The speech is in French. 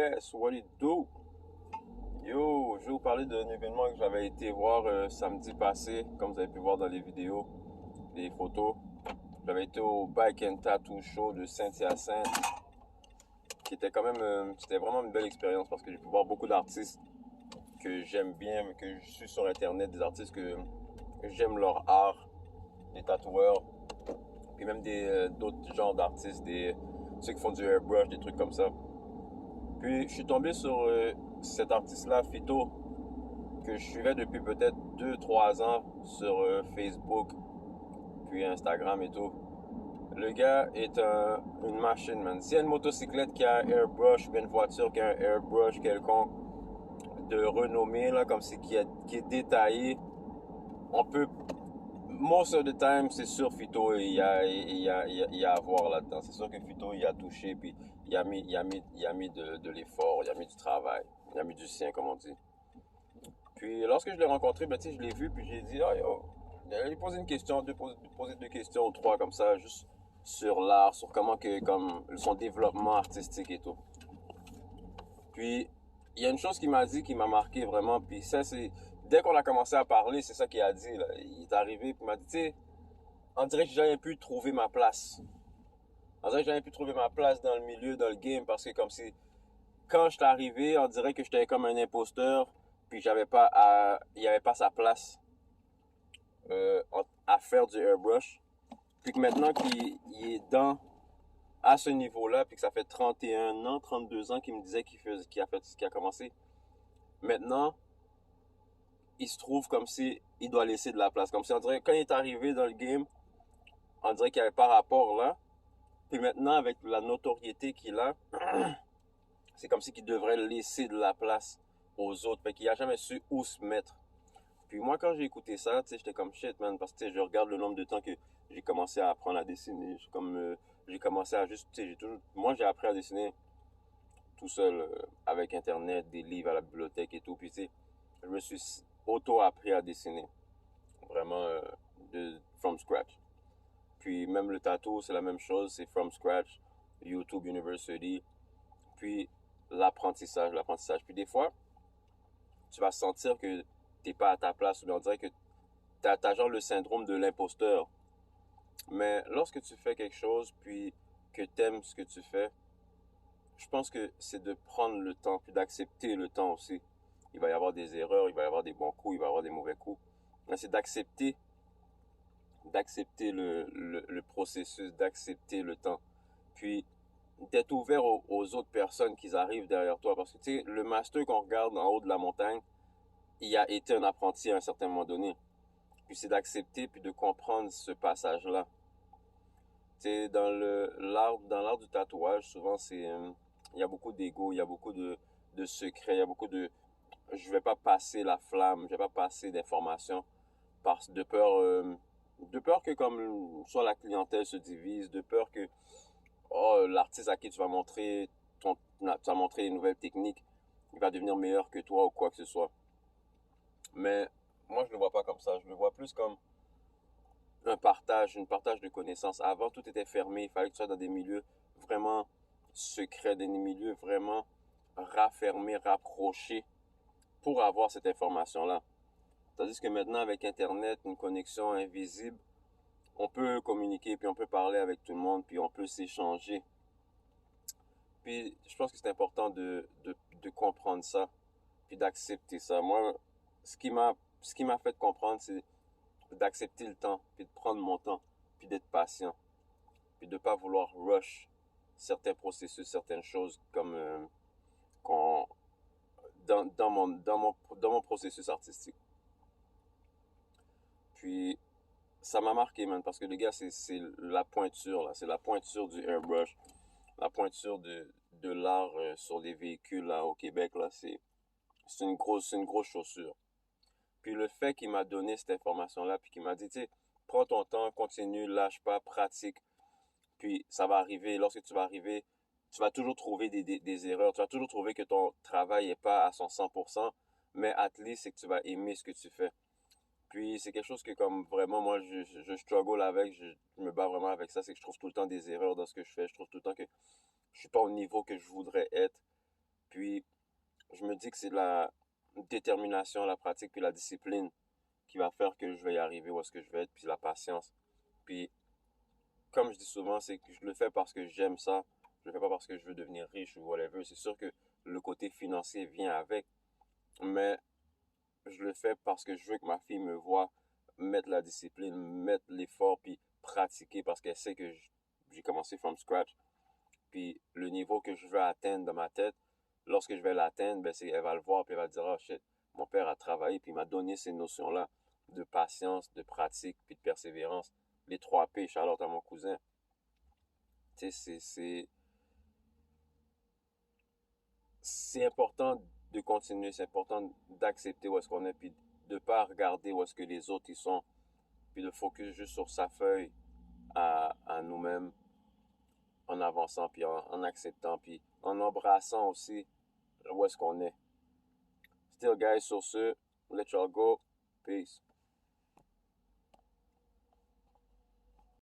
Yes, what it do? Yo, je vais vous parler d'un événement que j'avais été voir samedi passé, comme vous avez pu voir dans les vidéos, les photos. J'avais été au Bike and Tattoo Show de Saint-Hyacinthe, qui était quand même, c'était vraiment une belle expérience parce que j'ai pu voir beaucoup d'artistes que j'aime bien, que je suis sur Internet, des artistes que j'aime leur art, des tatoueurs, puis même d'autres genres d'artistes, ceux qui font du airbrush, des trucs comme ça. Puis je suis tombé sur cet artiste-là, Fito, que je suivais depuis peut-être 2-3 ans sur Facebook, puis Instagram et tout. Le gars est une machine, man. S'il y a une motocyclette qui a un airbrush, puis une voiture qui a un airbrush quelconque de renommée, là, comme c'est qui est détaillé, on peut... Most of the time, c'est sûr Fito, il y a à voir là-dedans. C'est sûr que Fito, il a touché, puis il a mis de l'effort, il a mis du travail, il a mis du sien, comme on dit. Puis lorsque je l'ai rencontré, ben, je l'ai vu, puis j'ai dit, ah, yo, j'allais poser une question, poser deux questions ou trois comme ça, juste sur l'art, sur comme son développement artistique et tout. Puis il y a une chose qu'il m'a dit qui m'a marqué vraiment, puis ça c'est, dès qu'on a commencé à parler, c'est ça qu'il a dit, là. Il est arrivé, puis il m'a dit, tu sais, on dirait que j'ai jamais pu trouver ma place. On dirait que j'ai jamais pu trouver ma place dans le milieu, dans le game, parce que comme si, quand je suis arrivé, on dirait que j'étais comme un imposteur, puis il n'y avait pas sa place à faire du airbrush. Puis que maintenant qu'il est à ce niveau-là, puis que ça fait 31 ans, 32 ans qu'il me disait qu'il a commencé. Maintenant, il se trouve comme si il doit laisser de la place. Comme si on dirait, quand il est arrivé dans le game, on dirait qu'il n'y avait pas rapport là. Puis maintenant, avec la notoriété qu'il a, c'est comme si qu'il devrait laisser de la place aux autres. Fait qu'il n'a jamais su où se mettre. Puis moi, quand j'ai écouté ça, tu sais, j'étais comme shit, man, parce que je regarde le nombre de temps que j'ai commencé à apprendre à dessiner. J'ai commencé à juste, tu sais, moi, j'ai appris à dessiner tout seul, avec Internet, des livres à la bibliothèque et tout. Puis, tu sais, je me suis auto-appris à dessiner. Vraiment, from scratch. Puis, même le tattoo, c'est la même chose, c'est from scratch. YouTube University. Puis, l'apprentissage. Puis, des fois, tu vas sentir que t'es pas à ta place, ou bien on dirait que t'as genre le syndrome de l'imposteur. Mais lorsque tu fais quelque chose, puis que t'aimes ce que tu fais, je pense que c'est de prendre le temps, puis d'accepter le temps aussi. Il va y avoir des erreurs, il va y avoir des bons coups, il va y avoir des mauvais coups. Mais c'est d'accepter le processus, d'accepter le temps. Puis d'être ouvert aux autres personnes qui arrivent derrière toi. Parce que tu sais, le master qu'on regarde en haut de la montagne, il a été un apprenti à un certain moment donné. Puis c'est d'accepter puis de comprendre ce passage-là. Tu sais, dans l'art du tatouage, souvent il y a beaucoup d'ego, il y a beaucoup de secrets, il y a beaucoup je vais pas passer la flamme, je vais pas passer d'informations de peur que comme soit la clientèle se divise, de peur que l'artiste à qui tu vas montrer les nouvelles techniques, il va devenir meilleur que toi ou quoi que ce soit. Mais moi, je le vois pas comme ça. Je le vois plus comme une partage de connaissances. Avant, tout était fermé. Il fallait que tu sois dans des milieux vraiment secrets, des milieux vraiment raffermés, rapprochés pour avoir cette information-là. Tandis que maintenant, avec Internet, une connexion invisible, on peut communiquer, puis on peut parler avec tout le monde, puis on peut s'échanger. Puis, je pense que c'est important de comprendre ça, puis d'accepter ça. Moi, ce qui m'a fait comprendre, c'est d'accepter le temps, puis de prendre mon temps, puis d'être patient, puis de pas vouloir rush certains processus, certaines choses comme qu'on dans mon processus artistique. Puis ça m'a marqué, man, parce que le gars, c'est la pointure, là, c'est la pointure du airbrush, la pointure de l'art sur les véhicules là au Québec, là, c'est une grosse chaussure. Puis le fait qu'il m'a donné cette information-là, puis qu'il m'a dit, tu sais, prends ton temps, continue, lâche pas, pratique. Puis ça va arriver, lorsque tu vas arriver, tu vas toujours trouver des erreurs, tu vas toujours trouver que ton travail est pas à son 100%, mais at least c'est que tu vas aimer ce que tu fais. Puis c'est quelque chose que comme vraiment moi je struggle avec, je me bats vraiment avec ça, c'est que je trouve tout le temps des erreurs dans ce que je fais, je trouve tout le temps que je suis pas au niveau que je voudrais être. Puis, je me dis que c'est la détermination, la pratique, puis la discipline qui va faire que je vais y arriver où est-ce que je vais être, puis la patience. Puis, comme je dis souvent, c'est que je le fais parce que j'aime ça. Je le fais pas parce que je veux devenir riche ou whatever. C'est sûr que le côté financier vient avec, mais je le fais parce que je veux que ma fille me voie mettre la discipline, mettre l'effort, puis pratiquer parce qu'elle sait que j'ai commencé from scratch. Puis le niveau que je veux atteindre dans ma tête, lorsque je vais l'atteindre, ben elle va le voir, puis elle va dire, oh shit, mon père a travaillé, puis il m'a donné ces notions-là de patience, de pratique, puis de persévérance. Les 3 P, Charlotte à mon cousin. Tu sais, c'est important de continuer, c'est important d'accepter où est-ce qu'on est, puis de pas regarder où est-ce que les autres y sont, puis de focus juste sur sa feuille à nous-mêmes, en avançant, puis en acceptant, puis en embrassant aussi où est-ce qu'on est. Still, guys, sur ce, let y'all go. Peace.